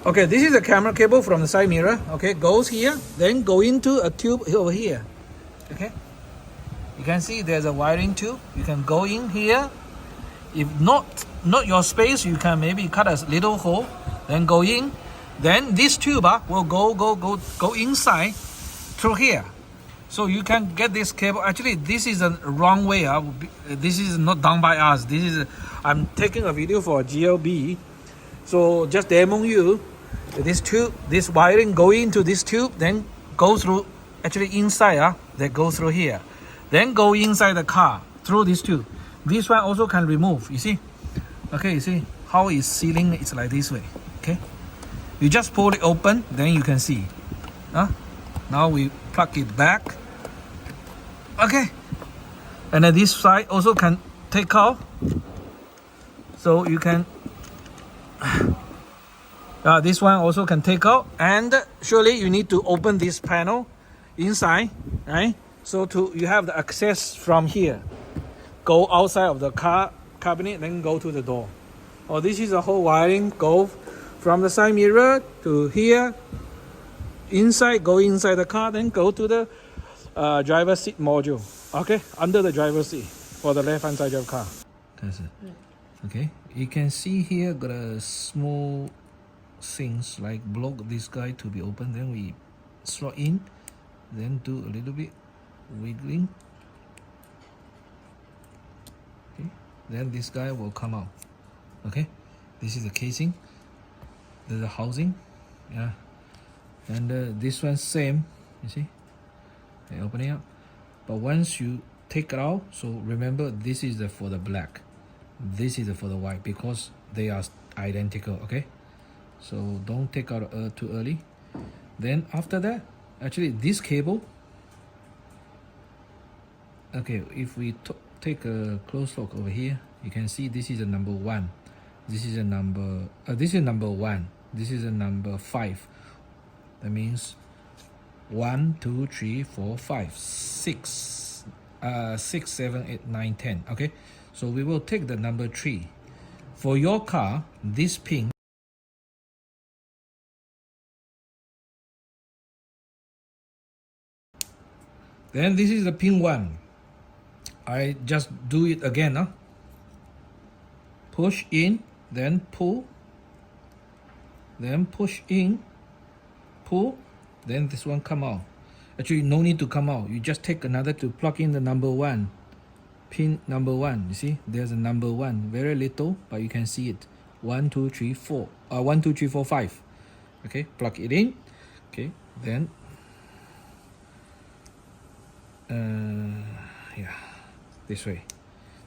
Okay, this is the camera cable from the side mirror. Okay, goes here, then go into a tube over here. Okay, you can see there's a wiring tube. You can go in here. If not your space, you can maybe cut a little hole, then go in. Then this tube will go inside through here. So you can get this cable. Actually, this is the wrong way. This is not done by us. I'm taking a video for GLB. So just demo you this tube, this wiring go into this tube, then go through actually inside. They go through here, then go inside the car through this tube. This one also can remove. You see? Okay, you see how it's sealing? It's like this way. Okay, you just pull it open, then you can see. Now we plug it back. Okay, and then this side also can take out, so you can this one also can take out, and surely you need to open this panel inside, right? So you have the access from here, go outside of the car cabinet, then go to the door. This is a whole wiring, go from the side mirror to here, inside, go inside the car, then go to the driver's seat module. Okay, under the driver's seat for the left hand side of the car. That's it. Okay, you can see here got a small things like block this guy to be open. Then we slot in, then do a little bit wiggling. Okay, then this guy will come out. Okay, this is the casing. There's a housing, yeah, and this one same. You see, they opening up. But once you take it out, so remember this is for the black, this is for the white, because they are identical. Okay, so don't take out too early. Then after that, actually this cable, okay, if we take a close look over here, you can see this is a number 1, this is a number this is number 1, this is a number 5. That means 1, 2, 3, 4, 5, 6, 6, 7, 8, 9, 10. Okay, so we will take the number 3. For your car, this pin, then this is the pin 1. I just do it again. Push in, then pull, then push in, pull, then this one come out. Actually, no need to come out. You just take another to plug in the number 1, pin number 1. You see, there's a number 1, very little, but you can see it. 1, 2, 3, 4. 1, 2, 3, 4, 5. Okay, plug it in. Okay, then yeah, this way.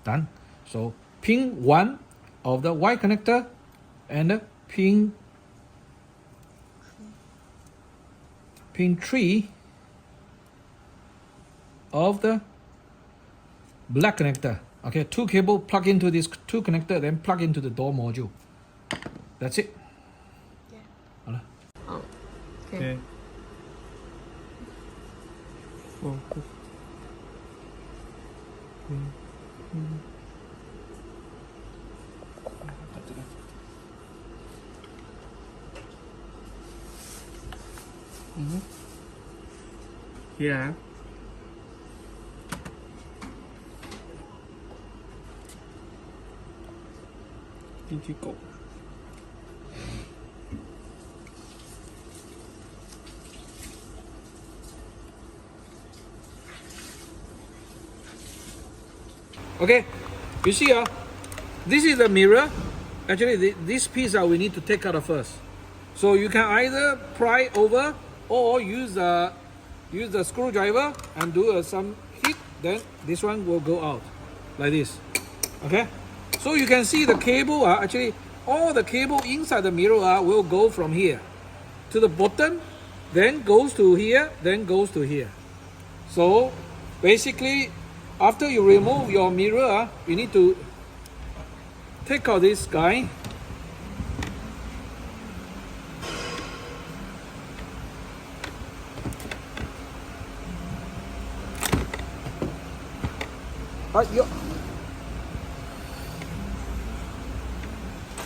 Done. So pin 1 of the white connector and pin 3 of the black connector. Okay, 2 cable plug into this 2 connector, then plug into the door module. That's it. Yeah. Oh, okay. Focus. Yeah. Did you go? Okay, you see, this is the mirror. Actually, this piece we need to take out first. So you can either pry over or use the screwdriver and do some hit. Then this one will go out like this. Okay, so you can see the cable. Actually, all the cable inside the mirror will go from here to the bottom, then goes to here, then goes to here. So basically, after you remove your mirror, you need to take out this guy.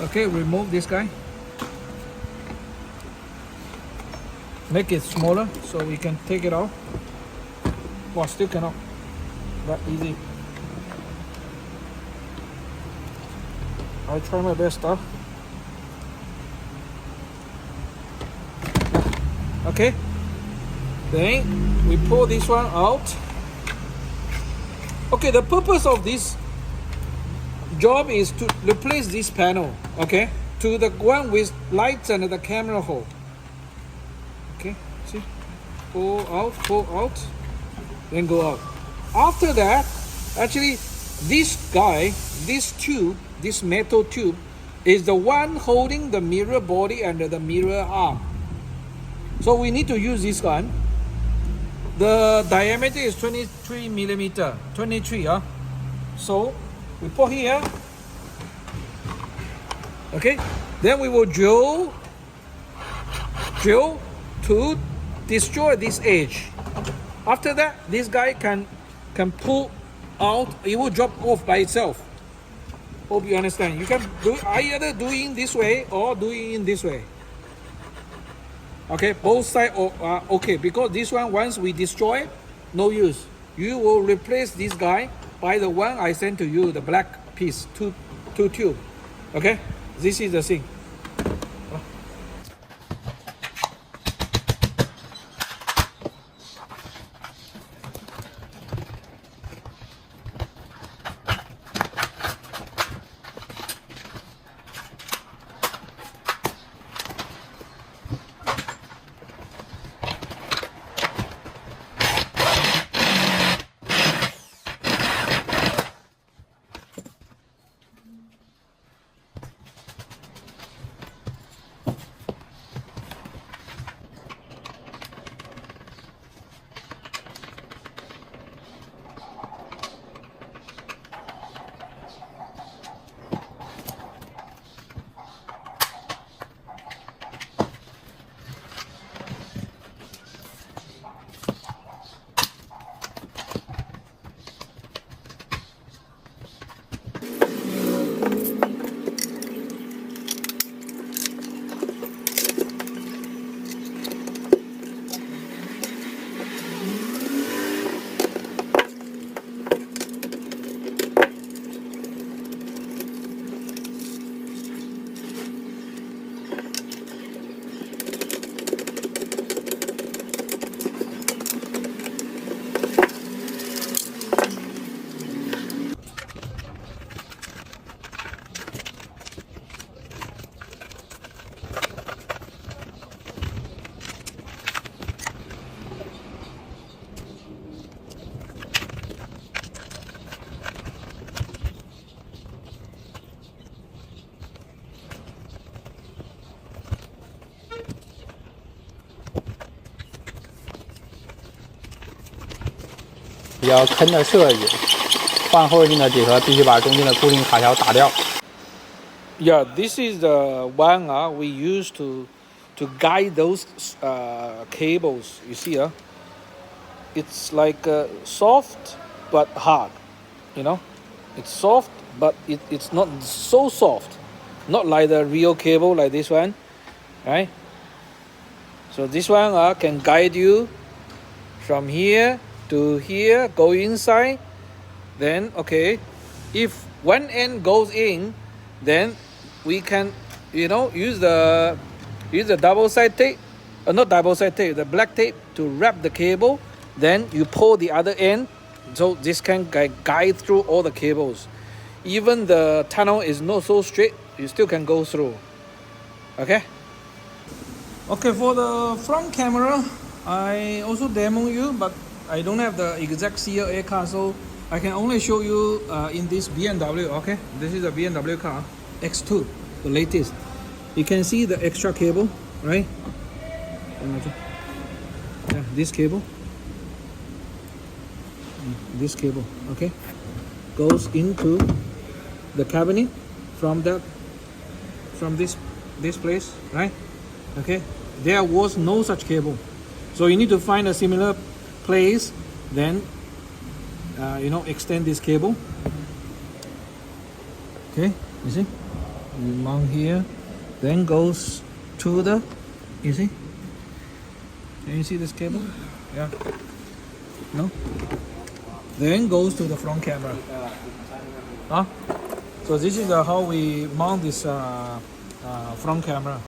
Okay, remove this guy. make it smaller so we can take it out. Well, still cannot that easy. I try my best stuff. Okay, then we pull this one out. Okay, the purpose of this job is to replace this panel, okay, to the one with lights and the camera hole. Okay, see, pull out, then go out. After that, actually, this guy, this tube, this metal tube, is the one holding the mirror body and the mirror arm. So we need to use this one. The diameter is 23 millimeter, 23. So we put here. Okay. Then we will drill to destroy this edge. After that, this guy can pull out. It will drop off by itself. Hope you understand. You can do either doing this way or doing in this way. Okay, both sides are okay, because this one, once we destroy, no use. You will replace this guy by the one I sent to you, the black piece, two tube. Okay, this is the thing.比较坑的设计，换后视镜的几何必须把中间的固定卡条打掉。Yeah, this is the one we use to guide those cables. You see, it's like soft but hard. You know, it's soft but it's not so soft, not like the real cable like this one, right? So this one can guide you from here to here, go inside. Then okay, if one end goes in, then we can, use the double side tape, not double side tape, the black tape to wrap the cable. Then you pull the other end, so this can guide through all the cables. Even the tunnel is not so straight, you still can go through. Okay, for the front camera, I also demo you, but I don't have the exact GLA car, so I can only show you in this BMW. Okay, this is a BMW car X2, the latest. You can see the extra cable, right? Yeah, this cable, okay, goes into the cabinet from this place, right? Okay, there was no such cable, so you need to find a similar place, then extend this cable. Okay, you see, you mount here, then goes to the, you see, Can you see this cable? Yeah. No? Then goes to the front camera. Huh? So this is how we mount this front camera.